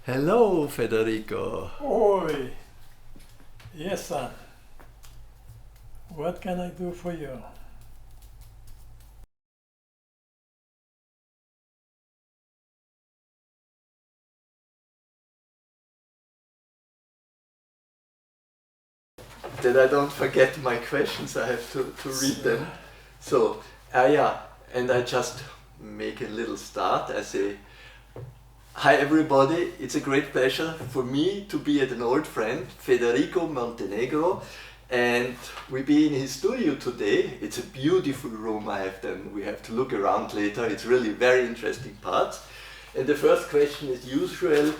Hello, Federico. Oi, yes, son. What can I do for you? That I don't forget my questions, I have to read them. So, yeah, and I just make a little start. I say, hi everybody, it's a great pleasure for me to be at an old friend, Federico Montenegro, and we be in his studio today. It's a beautiful room I have done. We have to look around later. It's really very interesting parts. And the first question is usual,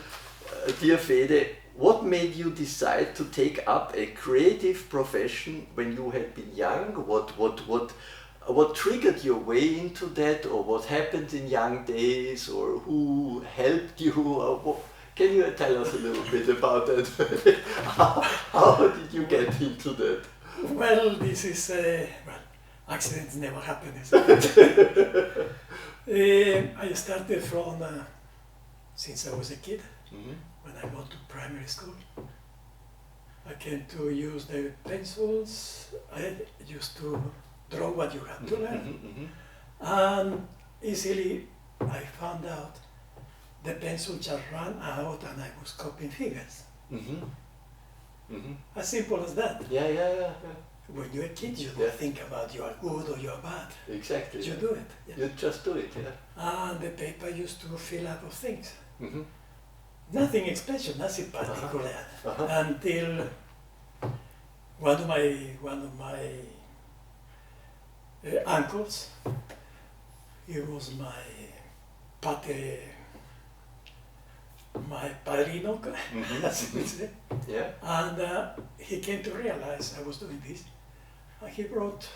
dear Fede, what made you decide to take up a creative profession when you had been young? What triggered your way into that, or what happened in young days, or who helped you? Or can you tell us a little bit about that? how did you get into that? Well, this is, accidents never happen, isn't it? I started from, since I was a kid, when I went to primary school. I came to use the pencils. I used to draw what you had to learn. And easily I found out the pencil just ran out and I was copying figures. As simple as that. Yeah. When you're a kid, you don't think about you are good or you are bad. Exactly. You do it. Yeah. You just do it, yeah. And the paper used to fill up of things. Nothing special, nothing particular. Until one of my uncles, he was my padrino, as we say. Yeah. And he came to realize I was doing this. And he brought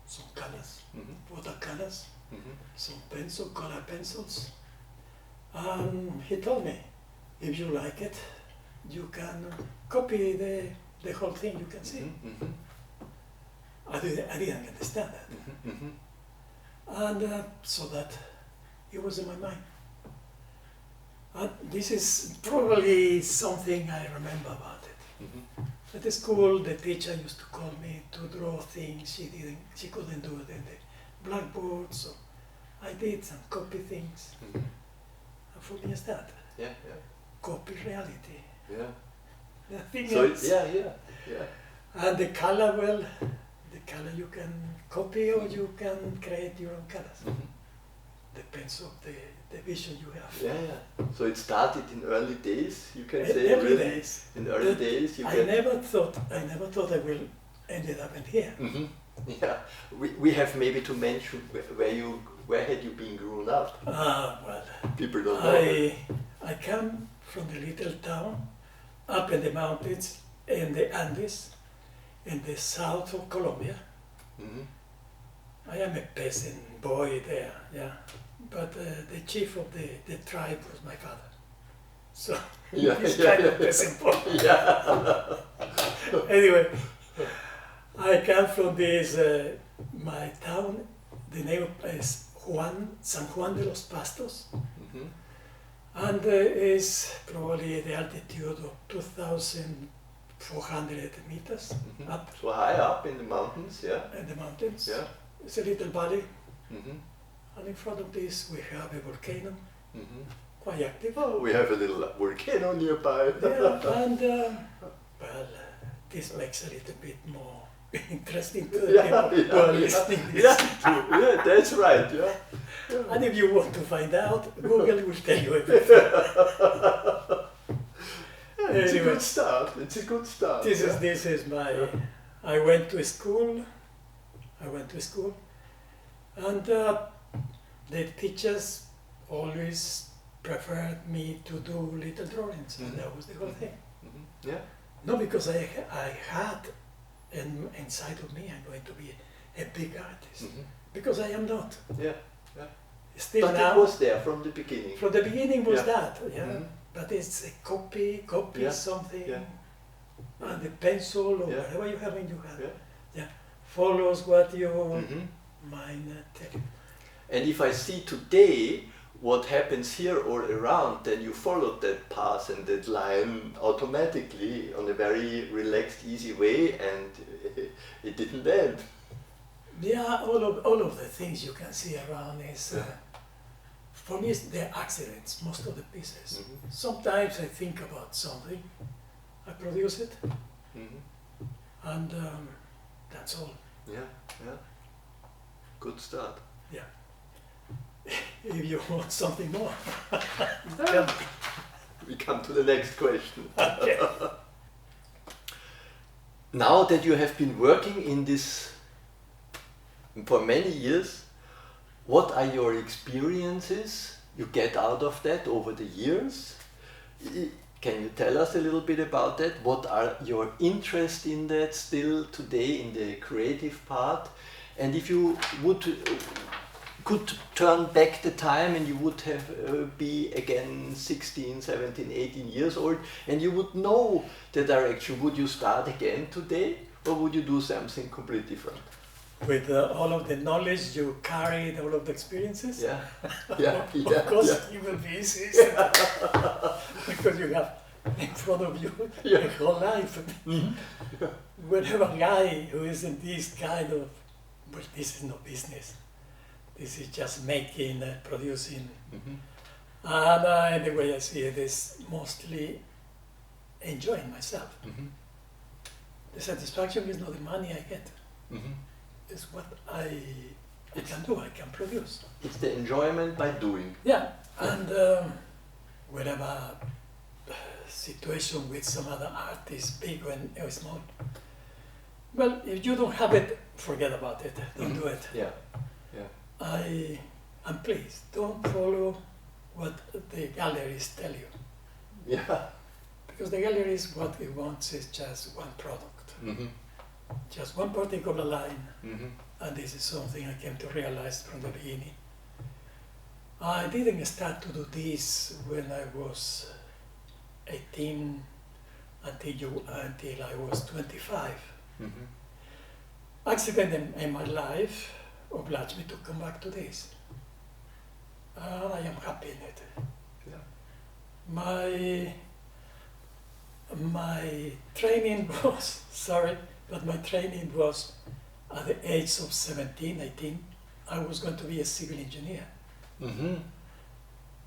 some colors, watercolors, some color pencils. And he told me, if you like it, you can copy the whole thing, you can see. I didn't understand that. And so that it was in my mind. And this is probably something I remember about it. At the school, the teacher used to call me to draw things she couldn't do it in the blackboard, so I did some copy things. And for me, it's that. Yeah. Copy reality. Yeah. Nothing So else. yeah. And the color, you can copy or you can create your own colors. Depends on the vision you have. Yeah. So it started in early days, you can In say. early really? days. In early days, you I can. never thought I will ended up in here. Yeah. We have maybe to mention where had you been grown up? Well, People don't know. I come from the little town up in the mountains in the Andes, in the south of Colombia. I am a peasant boy there, yeah. But the chief of the tribe was my father. So he's kind of peasant boy. Yeah. Anyway, I come from this, my town, the name is San Juan de los Pastos. And is probably the altitude of 2,400 meters up. So high up in the mountains, yeah. In the mountains. Yeah. It's a little valley. And in front of this we have a volcano, quite active. Oh, we have a little volcano nearby. Yeah, and well, this makes a little bit more interesting to the people who are listening this. Yeah, that's right, yeah. And if you want to find out, Google will tell you everything. It's Anyway, a good start. This is my. I went to school, and the teachers always preferred me to do little drawings, and that was the whole thing. Yeah. Not because I had inside of me I'm going to be a big artist, because I am not. Yeah. Still But now, it was there from the beginning. from the beginning was Yeah. that, yeah. But it's a copy something, Yeah. and the pencil or Yeah. whatever you have in your hand, Yeah. follows what your mind tell you. And if I see today what happens here or around, then you followed that path and that line automatically on a very relaxed, easy way, and it didn't end. Yeah, all of the things you can see around is, for me, they're accidents, most of the pieces. Mm-hmm. Sometimes I think about something, I produce it, and that's all. Yeah, yeah. Good start. Yeah. If you want something more, We come to the next question. Okay. Now that you have been working in this for many years, what are your experiences you get out of that over the years? Can you tell us a little bit about that? What are your interests in that still today in the creative part? And if you could turn back the time and you would have be again 16, 17, 18 years old and you would know the direction, would you start again today or would you do something completely different? With all of the knowledge you carried, all of the experiences? Yeah, yeah, Of course, it will be easy. Because you have in front of you your whole life. Whenever a guy who is in this kind of, well, this is no business. This is just making, producing. And the way I see it is mostly enjoying myself. The satisfaction is not the money I get. It's what I can do, I can produce. It's the enjoyment by doing. Yeah, and whatever situation with some other artist, big or small, well, if you don't have it, forget about it, don't do it. Yeah, yeah. I'm pleased, don't follow what the galleries tell you. Yeah. Because the galleries, what it wants is just one product. Just one particular line, and this is something I came to realize from the beginning. I didn't start to do this when I was 18 until I was 25. Accident in my life obliged me to come back to this. And I am happy in it. Yeah. My training was, sorry, but my training was at the age of 17, 18, I was going to be a civil engineer.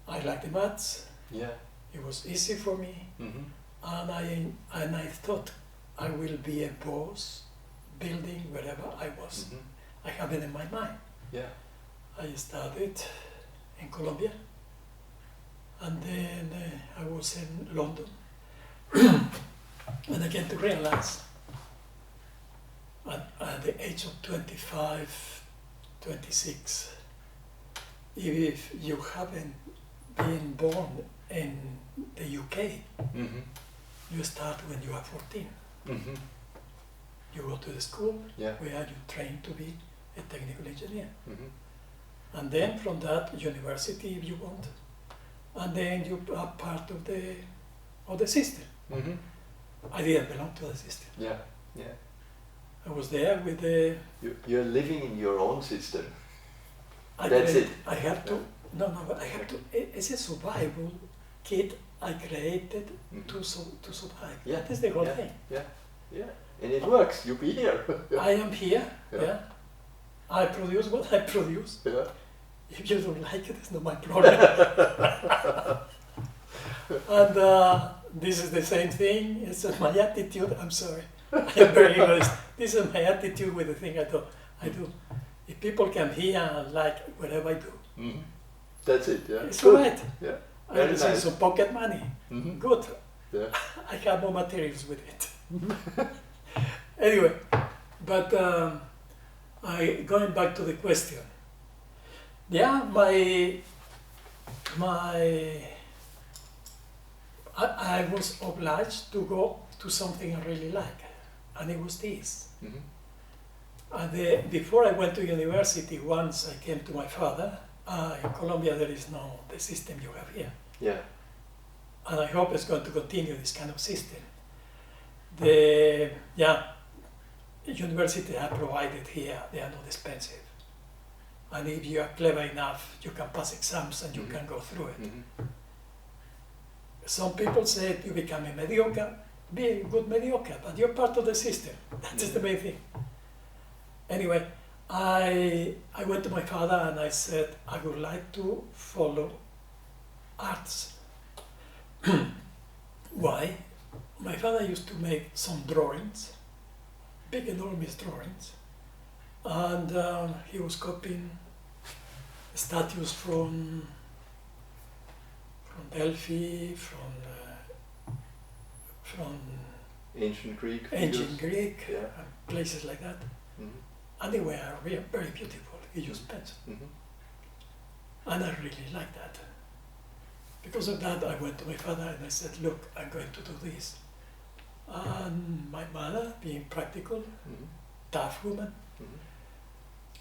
I liked the maths. Yeah. It was easy for me. And I thought I will be a boss, building wherever I was. I have it in my mind. Yeah. I studied in Colombia, and then I was in London. And I came to realize at the age of 25, 26, if you haven't been born in the UK, you start when you are 14. You go to the school where you train to be a technical engineer. And then from that, university if you want. And then you are part of the system. I didn't belong to the system. Yeah, yeah. I was there with the... You're living in your own system. That's it. I have to, I have to, it's a survival kit I created to survive. Yeah. That is the whole thing. Yeah, yeah. And it works, you'll be here. I am here, yeah. I produce what I produce. Yeah. If you don't like it, it's not my problem. And this is the same thing. It's my attitude. I'm sorry. I am very honest. This is my attitude with the thing I do. If people come here and like whatever I do, that's it. Yeah. it's all right. Yeah. I receive some pocket money. Good. Yeah. I have more materials with it. Anyway, but going back to the question. Yeah, I was obliged to go to something I really like, and it was this. And before I went to university, once I came to my father. In Colombia, there is no the system you have here. Yeah. And I hope it's going to continue this kind of system. University are provided here, they are not expensive. and if you are clever enough, you can pass exams and you can go through it. Some people say you become a mediocre, be a good mediocre, but you're part of the system. That is the main thing. Anyway, I went to my father and I said, I would like to follow arts. Why? My father used to make some drawings, big enormous drawings, and he was copying statues from Delphi, from ancient Greek, ancient Greek, yeah. and places like that. And they were very beautiful. He used pencil. And I really liked that. Because of that, I went to my father and I said, look, I'm going to do this. And my mother, being practical, tough woman,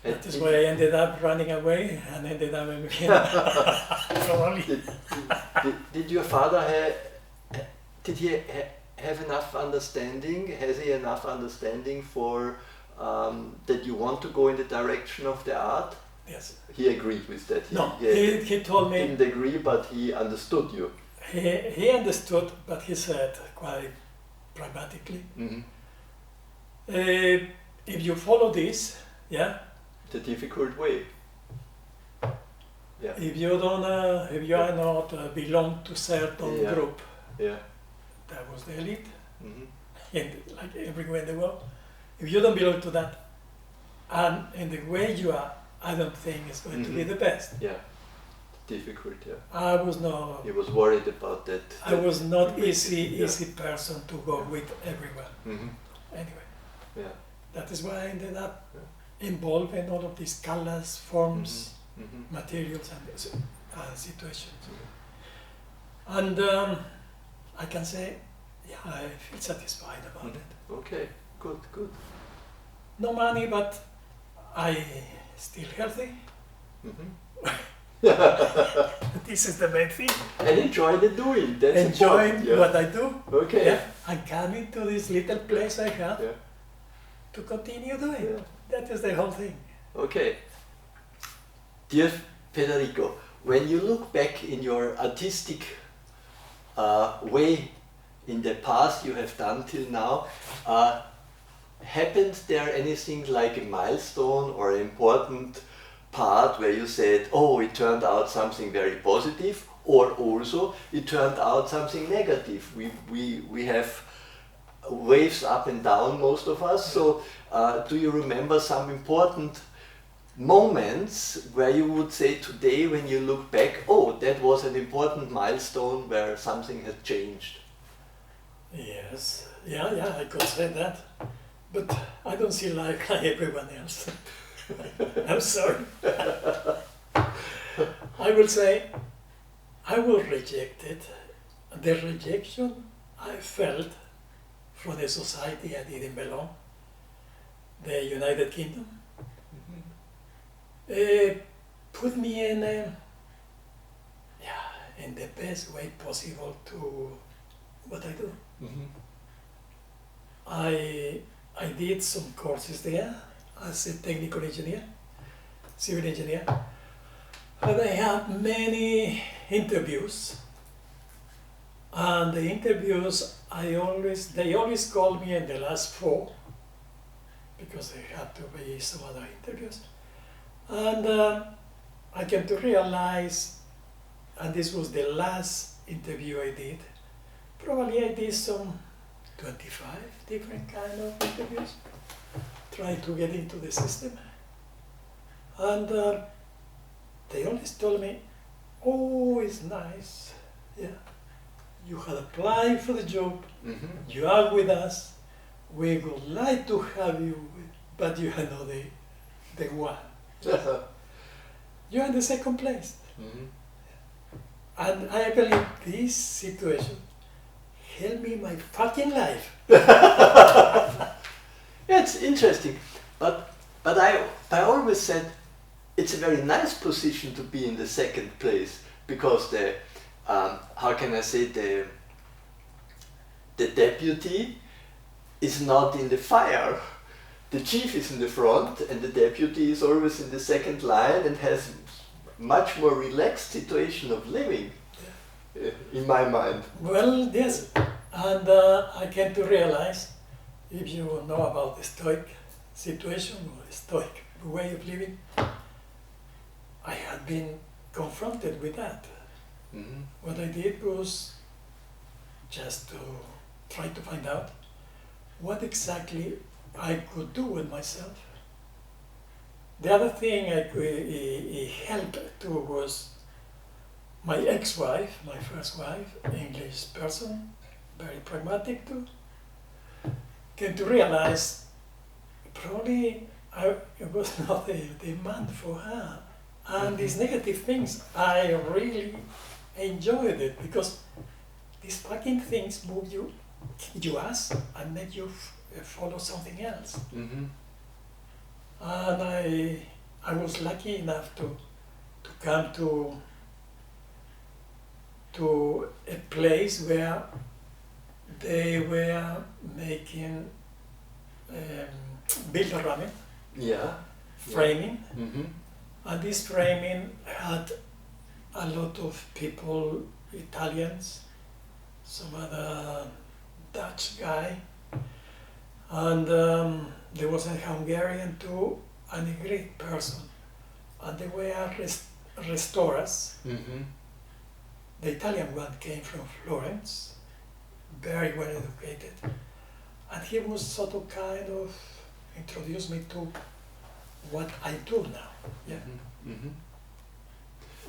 that is why I ended up running away and ended up in probably. Did your father have enough understanding? Has he enough understanding for that you want to go in the direction of the art? Yes. He agreed with that. He told me. Didn't agree, but he understood you. He understood, but he said quite pragmatically, if you follow this, yeah. The difficult way. Yeah. If you don't, if you are not belong to certain group, that was the elite, and like everywhere in the world. If you don't belong to that, and in the way you are, I don't think it's going to be the best. Yeah, difficult. Yeah. I was not. He was worried about that. I was not easy person to go with everyone. Anyway. Yeah. That is why I ended up involved in all of these colors, forms, materials, and situations. And I can say, yeah, I feel satisfied about it. Okay, good. No money, but I still healthy. This is the main thing. And enjoy the doing. That's enjoying what I do. Okay. Yeah. And coming to this little place I have to continue doing. Yeah. That is the whole thing. Okay. Dear Federico, when you look back in your artistic way in the past you have done till now, happened there anything like a milestone or an important part where you said, oh, it turned out something very positive, or also it turned out something negative? We have waves up and down, most of us, so do you remember some important moments where you would say today when you look back, oh, that was an important milestone where something has changed? Yes, yeah, I could say that. But I don't see life like everyone else. I'm sorry. I will say, I was rejected. The rejection I felt from the society I didn't belong, the United Kingdom, put me in the best way possible to what I do. I did some courses there as a technical engineer, civil engineer, and I had many interviews. And the interviews, they always called me in the last 4 because there had to be some other interviews. And I came to realize, and this was the last interview I did, probably I did some 25 different kind of interviews, trying to get into the system. And they always told me, oh, it's nice, yeah. You had applied for the job, you are with us, we would like to have you, but you are not the one. You are in the second place. And I believe this situation helped me my fucking life. It's interesting, but I always said it's a very nice position to be in the second place, because the how can I say, the deputy is not in the fire. the chief is in the front and the deputy is always in the second line and has much more relaxed situation of living, in my mind. Well, yes, and I came to realize, if you know about the Stoic situation or the Stoic way of living, I had been confronted with that. Mm-hmm. What I did was just to try to find out what exactly I could do with myself. The other thing it helped to was my ex-wife, my first wife, English person, very pragmatic too, came to realize probably it was not a demand for her. And these negative things, I really enjoyed it because these fucking things move you, kick you ass, and make you follow something else. Mm-hmm. And I was lucky enough to come to a place where they were making builder ramen, Yeah. framing, Mm-hmm. and this framing had a lot of people, Italians, some other Dutch guy, and there was a Hungarian too, and a Greek person, and they were restorers. Mm-hmm. The Italian one came from Florence, very well educated, and he was sort of kind of introduced me to what I do now. Yeah, Mm-hmm.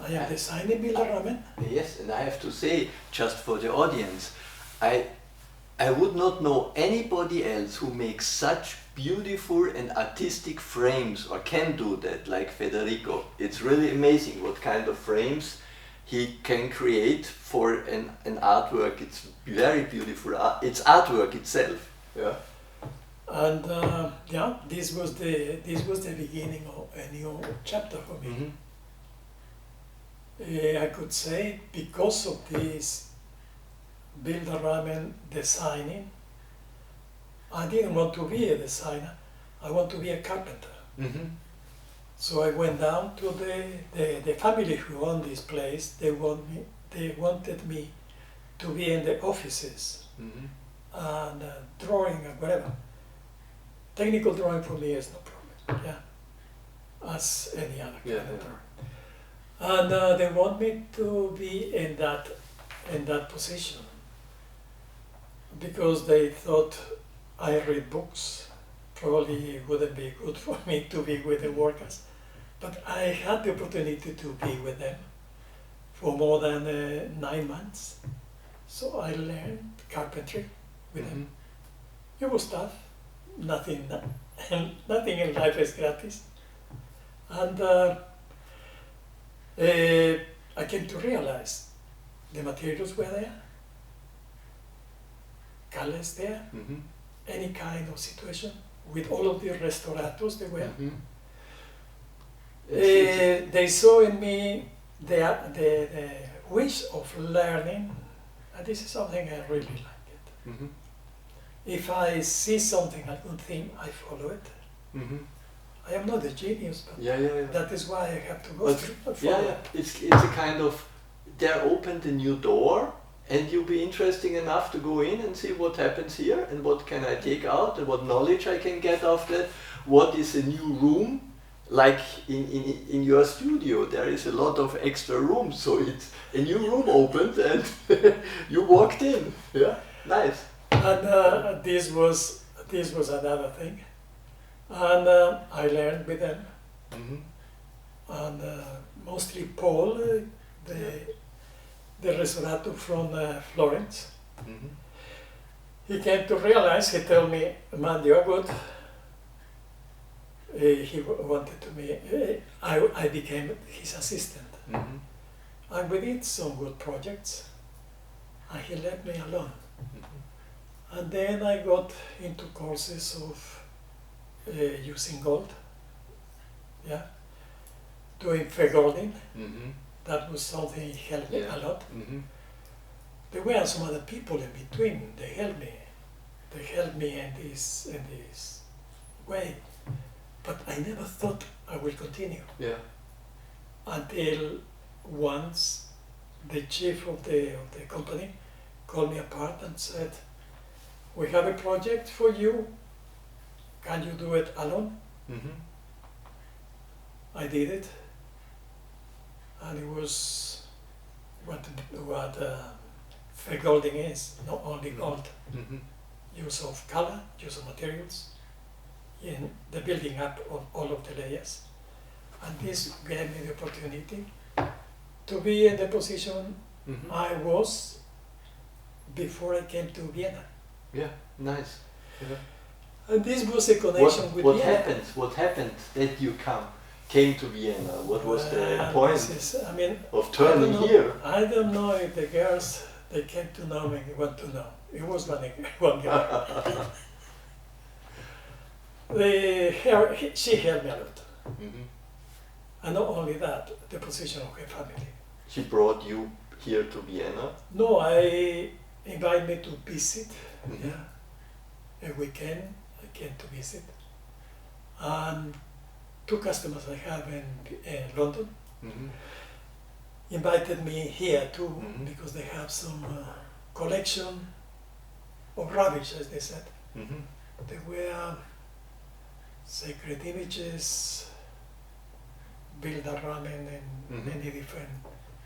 I am designing builder ramen. Yes, and I have to say, just for the audience, I would not know anybody else who makes such beautiful and artistic frames or can do that like Federico. It's really amazing what kind of frames he can create for an artwork. It's very beautiful. It's artwork itself. Yeah. And yeah, this was the beginning of a new chapter for me. Mm-hmm. I could say because of this builder ramen designing, I didn't want to be a designer. I want to be a carpenter. Mm-hmm. So I went down to the family who owned this place. They wanted me to be in the offices Mm-hmm. and drawing or whatever. Technical drawing for me is no problem. Yeah, as any other kind of drawing. And they want me to be in that position because they thought I read books. Probably it wouldn't be good for me to be with the workers, but I had the opportunity to be with them for more than 9 months. So I learned carpentry with them. It was tough. Nothing in life is gratis. And I came to realize the materials were there, colors there, Mm-hmm. any kind of situation, with all of the restaurators they were. Mm-hmm. They saw in me the wish of learning, and this is something I really like it. Mm-hmm. If I see something, a good thing, I follow it. Mm-hmm. I am not a genius, but Yeah. that is why I have to go But through and yeah, follow. yeah. It's a kind of, they opened a new door and you'll be interesting enough to go in and see what happens here and what can I take out and what knowledge I can get of that. What is a new room? Like in your studio, there is a lot of extra rooms, so it's a new room opened and you walked in. Yeah, nice. And this was another thing, and I learned with them, Mm-hmm. and mostly Paul, the restaurateur from Florence. Mm-hmm. He came to realize. He told me, "Man, you are good." He wanted to me. I became his assistant, Mm-hmm. and we did some good projects, and he let me alone. Mm-hmm. And then I got into courses of using gold, yeah, doing fegording. Mm-hmm. That was something that helped me a lot. Mm-hmm. There were some other people in between. They helped me. They helped me in this way. But I never thought I will continue. Yeah. Until once the chief of the company called me apart and said, "We have a project for you. Can you do it alone?" Mm-hmm. I did it, and it was what vergolding is, not only gold, Mm-hmm. use of color, use of materials, in the building up of all of the layers. And this gave me the opportunity to be in the position Mm-hmm. I was before I came to Vienna. Yeah, nice. Yeah. And this was a connection with What Vienna. happened? What happened that you came to Vienna? What was the Well, point this is, I mean, of I turning don't know- here? I don't know if the girls, they came to know me, want to know. It was one girl. She helped me a lot. Mm-hmm. And not only that, the position of her family. She brought you here to Vienna. No, I invited me to visit. Mhm. Yeah, a weekend I came to visit. And two customers I have in London Mm-hmm. invited me here too Mhm. because they have some collection of rubbish, as they said. Mm-hmm. They were sacred images, built around in Mhm. many different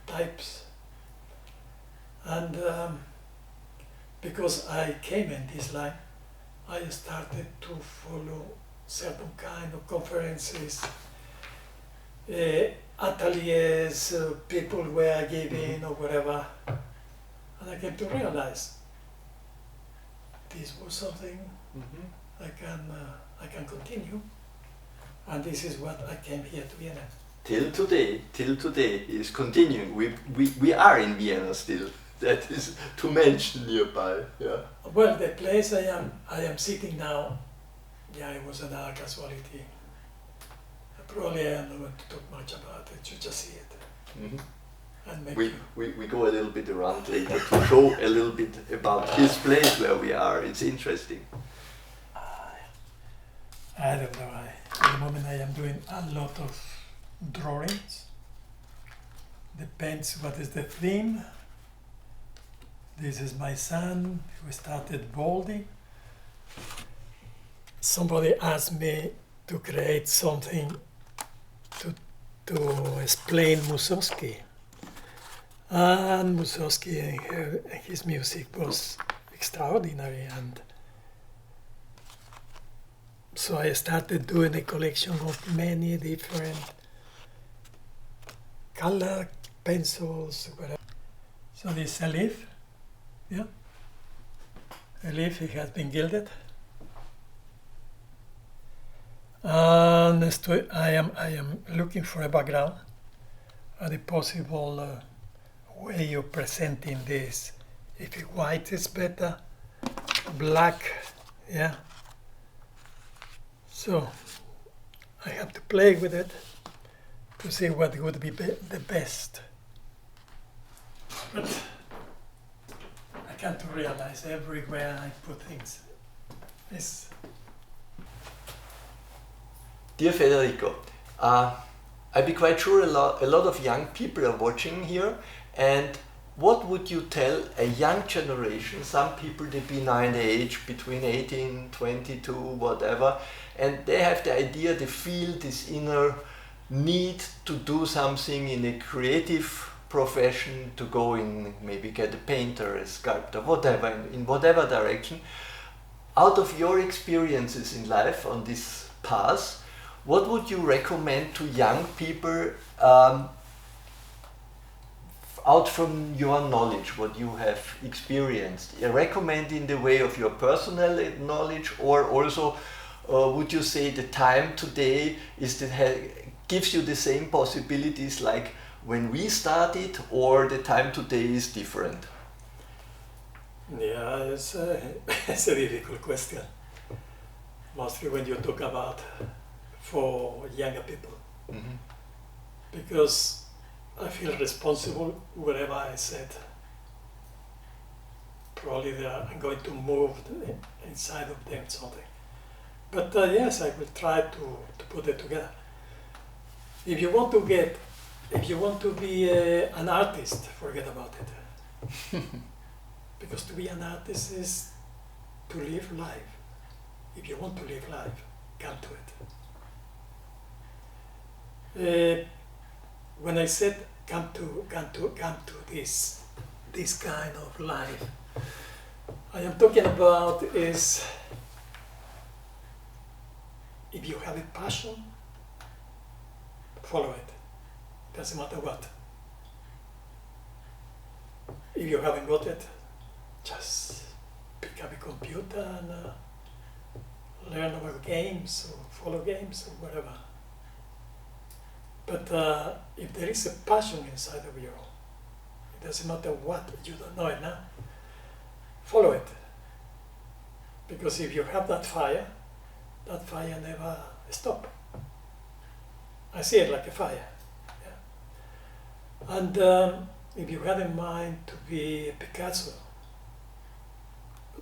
types. And because I came in this line, I started to follow certain kind of conferences, ateliers, people were giving or whatever. And I came to realize this was something Mm-hmm. I can continue. And this is what I came here to Vienna. Till today is continuing. We are in Vienna still. That is to mention nearby. Yeah. Well, the place I am sitting now, yeah, it was another casualty. Probably I am not going to talk much about it. You just see it Mm-hmm. and make We, you. we go a little bit around later to show a little bit about this place where we are. It's interesting. I don't know. At the moment I am doing a lot of drawings. Depends what is the theme. This is my son who started balding. Somebody asked me to create something to explain Mussorgsky. And Mussorgsky and his music was extraordinary, and so I started doing a collection of many different color pencils, whatever. So this is a leaf, yeah. A leaf, it has been gilded. And I am looking for a background, and a possible way of presenting this. If white is better, black, yeah. So I have to play with it to see what would be the best. But I can't realize everywhere I put things. It's Dear Federico, I'd be quite sure a lot of young people are watching here, and what would you tell a young generation, some people they be now in the age between 18, 22, whatever, and they have the idea, they feel this inner need to do something in a creative profession, to go in, maybe get a painter, a sculptor, whatever, in whatever direction. Out of your experiences in life on this path, what would you recommend to young people out from your knowledge, what you have experienced? Recommend in the way of your personal knowledge, or also would you say the time today is that gives you the same possibilities like when we started, or the time today is different? Yeah, it's a difficult question. Mostly when you talk about for younger people, Mm-hmm. because I feel responsible wherever I said. Probably I'm going to move inside of them something. But yes, I will try to put it together. If you want to be an artist, forget about it. Because to be an artist is to live life. If you want to live life, come to it. When I said come to this kind of life, I am talking about is if you have a passion, follow it. Doesn't matter what. If you haven't got it, just pick up a computer and learn about games or follow games or whatever. But if there is a passion inside of you, it doesn't matter what, you don't know it now, follow it. Because if you have that fire never stops. I see it like a fire. Yeah. And if you had in mind to be a Picasso,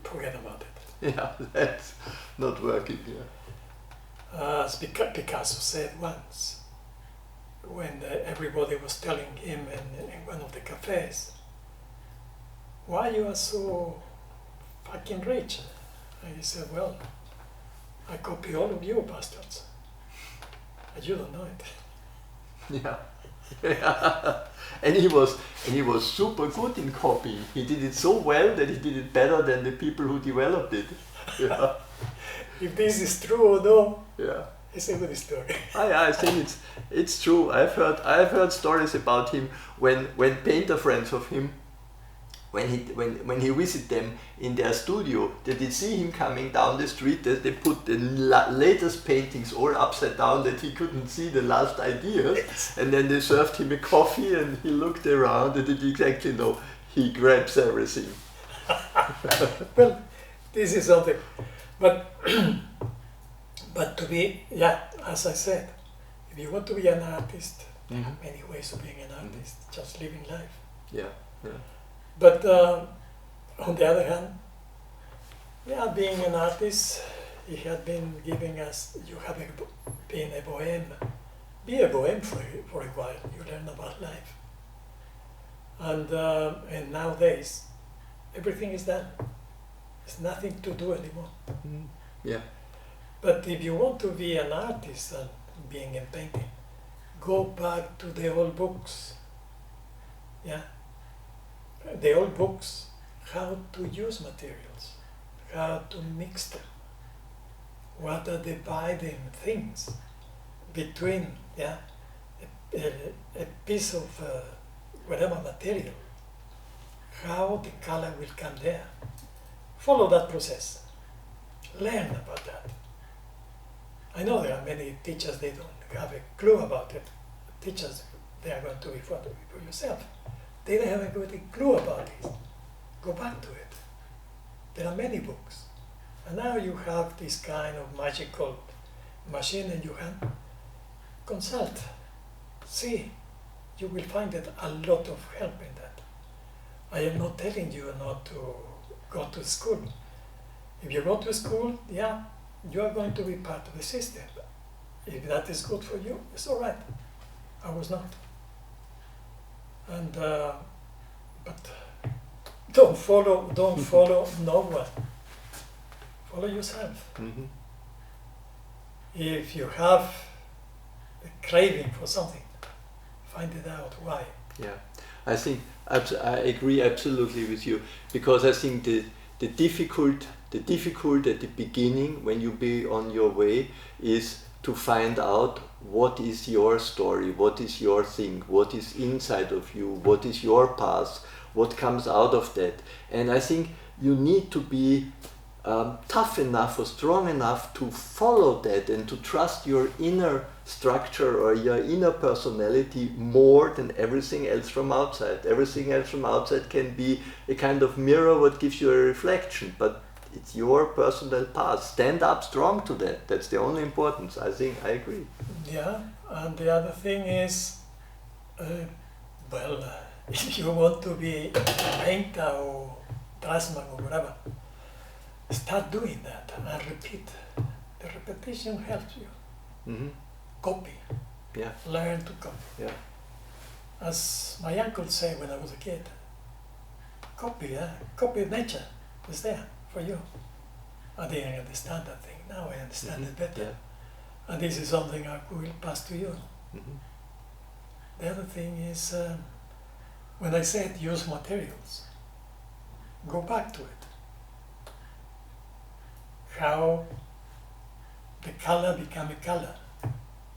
forget about it. Yeah, that's not working here. As Picasso said once, when everybody was telling him in one of the cafes, why you are so fucking rich? And he said, well, I copy all of you bastards. And you don't know it. Yeah. Yeah. And he was super good in copying. He did it so well that he did it better than the people who developed it. Yeah. If this is true or no, yeah. it's a good story. I think it's true. I've heard stories about him when painter friends of him, when he visit them in their studio, they did see him coming down the street. They put the latest paintings all upside down that he couldn't see the last ideas, and then they served him a coffee and he looked around and did exactly know. He grabs everything. Well, this is something, but to be, yeah, as I said, if you want to be an artist, there are many ways of being an artist, just living life. Yeah, yeah. But on the other hand, yeah, being an artist, he had been giving us, you have been a bohem. Be a bohem for a while, you learn about life. And nowadays, everything is done. There's nothing to do anymore. Yeah. But if you want to be an artist and being in painting, go back to the old books. Yeah. The old books, how to use materials, how to mix them, what are the dividing things between, yeah, a piece of whatever material, how the color will come there. Follow that process. Learn about that. I know there are many teachers, they don't have a clue about it. Teachers, they are going to be for yourself. They don't have a good clue about it. Go back to it. There are many books. And now you have this kind of magical machine in your hand. Consult. See. You will find that a lot of help in that. I am not telling you not to go to school. If you go to school, yeah, you are going to be part of the system. If that is good for you, it's all right. I was not. And but don't follow no one. Follow yourself. If you have a craving for something, find it out why. Yeah, I think I agree absolutely with you, because I think the difficult at the beginning when you be on your way is to find out what is your story, what is your thing, what is inside of you, what is your path, what comes out of that. And I think you need to be tough enough or strong enough to follow that and to trust your inner structure or your inner personality more than everything else from outside. Everything else from outside can be a kind of mirror what gives you a reflection, but it's your personal path. Stand up strong to that. That's the only importance. I think I agree. Yeah, and the other thing is, if you want to be a painter or draftsman or whatever, start doing that and repeat the repetition helps you. Mm-hmm. Copy. Yeah. Learn to copy. Yeah. As my uncle said when I was a kid, copy, copy nature. It's there for you. I didn't understand that thing. Now I understand it better. Yeah. And this is something I will pass to you. Mm-hmm. The other thing is, when I said use materials, go back to it. How the color became a color.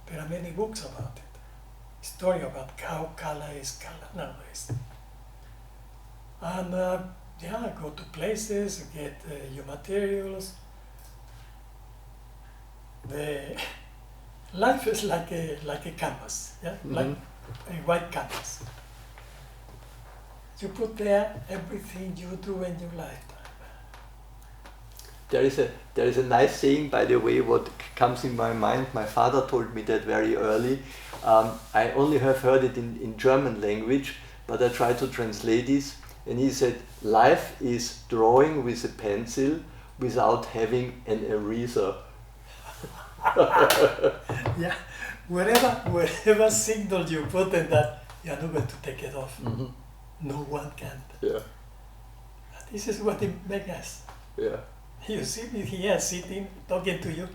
There are many books about it. Story about how color is color nowadays. And go to places, get your materials. The life is like a canvas, yeah, like a white canvas. You put there everything you do in your lifetime. There is a nice saying, by the way, what comes in my mind. My father told me that very early. I only have heard it in German language, but I try to translate this. And he said, life is drawing with a pencil without having an eraser. Yeah, whatever signal you put in that, you're not going to take it off. Mm-hmm. No one can. Yeah. This is what it makes us. Yeah. You see me here sitting, talking to you,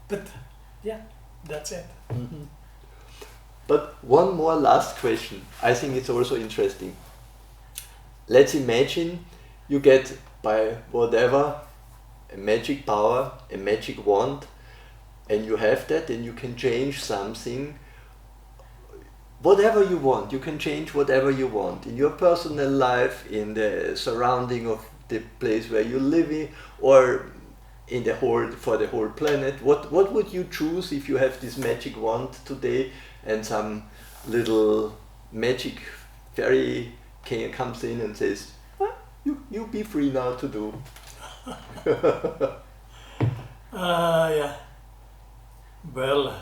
but yeah, that's it. Mm-hmm. But one more last question. I think it's also interesting. Let's imagine you get, by whatever, a magic power, a magic wand, and you have that, and you can change something, whatever you want. You can change whatever you want in your personal life, in the surrounding of the place where you live in, or in the whole, for the whole planet. What would you choose if you have this magic wand today, and some little magic fairy comes in and says, you be free now to do. Yeah. Well,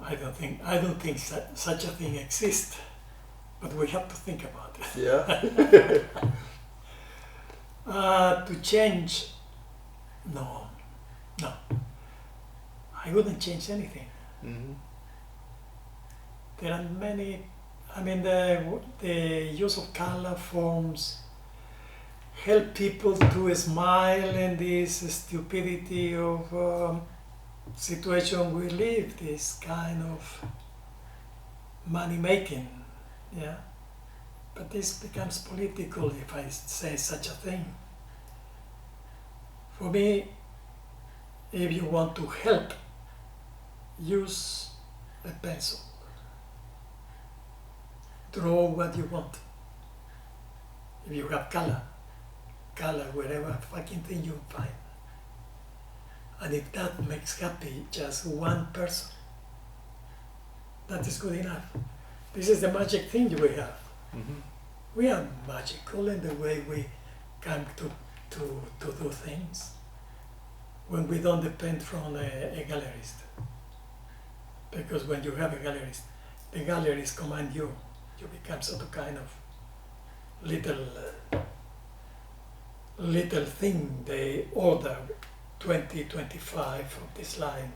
I don't think such a thing exists, but we have to think about it. Yeah. To change, no, I wouldn't change anything. Mm-hmm. There are many. I mean, the use of color forms help people to smile in this stupidity of situation we live, this kind of money making, yeah. But this becomes political if I say such a thing. For me, if you want to help, use a pencil. Draw what you want. If you have color wherever fucking thing you find. And if that makes happy just one person, that is good enough. This is the magic thing we have. Mm-hmm. We are magical in the way we come to do things when we don't depend from a gallerist. Because when you have a gallerist, the gallerist command you. You become sort of kind of little thing. They order 20, 25 of this line.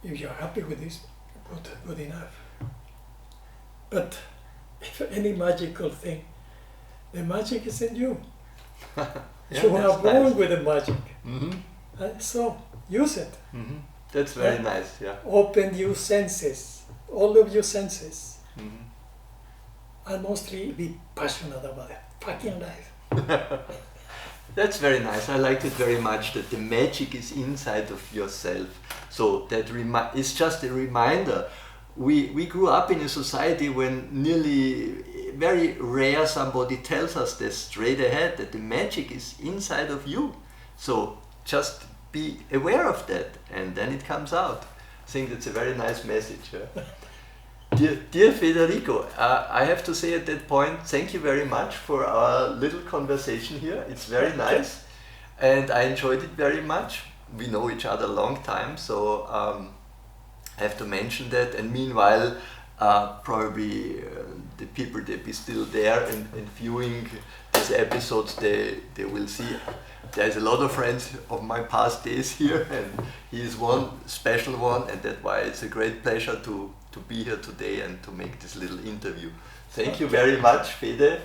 If you're happy with this, good enough. But if any magical thing, the magic is in you. Yeah, You are born nice. with the magic. Mm-hmm. So use it. Mm-hmm. That's very nice, yeah. Open your senses, all of your senses. Mm-hmm. And mostly be passionate about it. Fucking life. That's very nice. I liked it very much that the magic is inside of yourself. So that it's just a reminder. We grew up in a society when nearly very rare somebody tells us this straight ahead, that the magic is inside of you. So just be aware of that, and then it comes out. I think that's a very nice message. Yeah? Dear Federico, I have to say at that point, thank you very much for our little conversation here. It's very nice, and I enjoyed it very much. We know each other a long time, so I have to mention that. And meanwhile, probably the people they be still there and viewing these episodes, they will see there's a lot of friends of my past days here, and he is one special one, and that's why it's a great pleasure to be here today and to make this little interview. Thank you very much, Fede.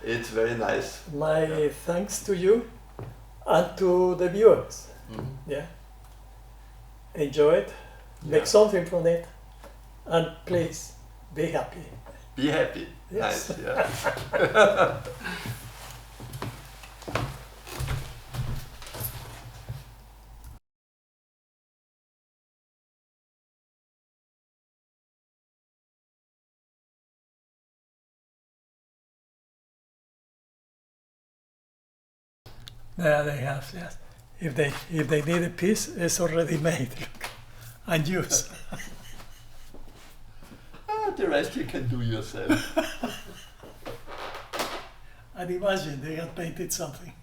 It's very nice. My thanks to you and to the viewers. Yeah. Enjoy it, make something from it, and please be happy. Be happy. Yes. Nice. Yeah. There they have, yes. If they need a piece, it's already made. Look, and used. The rest you can do yourself. And imagine they had painted something.